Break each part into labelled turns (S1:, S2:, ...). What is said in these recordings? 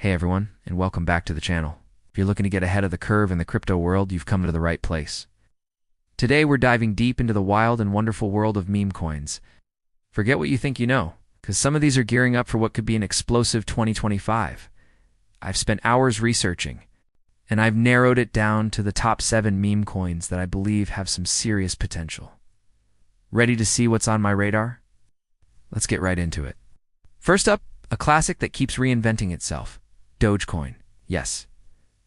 S1: Hey everyone, and welcome back to the channel. If you're looking to get ahead of the curve in the crypto world, you've come to the right place. Today we're diving deep into the wild and wonderful world of meme coins. Forget what you think you know, because some of these are gearing up for what could be an explosive 2025. I've spent hours researching, and I've narrowed it down to the top 7 meme coins that I believe have some serious potential. Ready to see what's on my radar? Let's get right into it. First up, a classic that keeps reinventing itself. Dogecoin. Yes,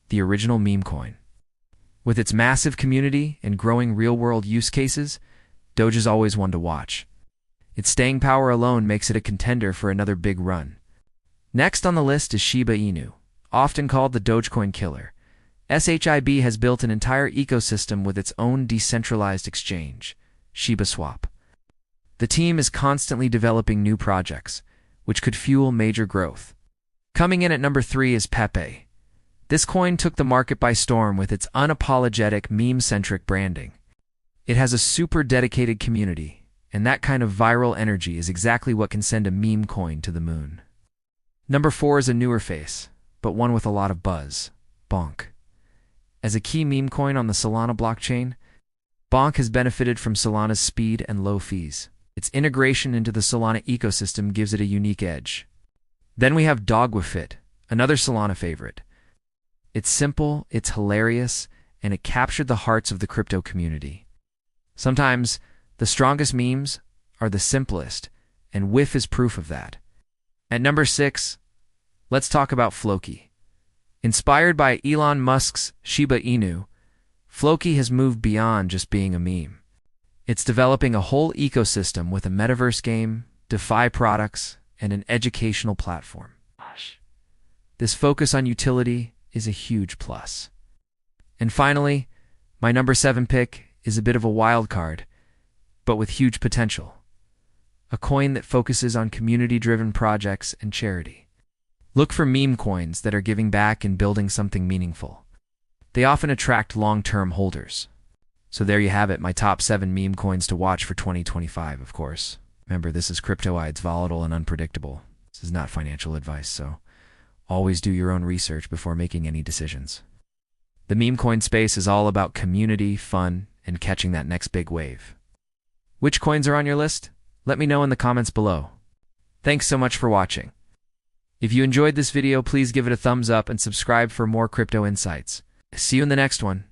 S1: the original meme coin. With its massive community and growing real-world use cases, Doge is always one to watch. Its staying power alone makes it a contender for another big run. Next on the list is Shiba Inu, often called the Dogecoin killer. SHIB has built an entire ecosystem with its own decentralized exchange, Shiba Swap. The team is constantly developing new projects, which could fuel major growth. Coming in at number 3 is Pepe. This coin took the market by storm with its unapologetic, meme-centric branding. It has a super dedicated community, and that kind of viral energy is exactly what can send a meme coin to the moon. Number 4 is a newer face, but one with a lot of buzz, Bonk. As a key meme coin on the Solana blockchain, Bonk has benefited from Solana's speed and low fees. Its integration into the Solana ecosystem gives it a unique edge. Then we have Dogwifit, another Solana favorite. It's simple, it's hilarious, and it captured the hearts of the crypto community. Sometimes, the strongest memes are the simplest, and Whiff is proof of that. At number 6, let's talk about Floki. Inspired by Elon Musk's Shiba Inu, Floki has moved beyond just being a meme. It's developing a whole ecosystem with a metaverse game, DeFi products, and an educational platform. This focus on utility is a huge plus. And finally, my number 7 pick is a bit of a wild card, but with huge potential. A coin that focuses on community-driven projects and charity. Look for meme coins that are giving back and building something meaningful. They often attract long-term holders. So there you have it, my top 7 meme coins to watch for 2025, of course. Remember, this is crypto, it's volatile and unpredictable. This is not financial advice, so always do your own research before making any decisions. The meme coin space is all about community, fun, and catching that next big wave. Which coins are on your list? Let me know in the comments below. Thanks so much for watching. If you enjoyed this video, please give it a thumbs up and subscribe for more crypto insights. See you in the next one.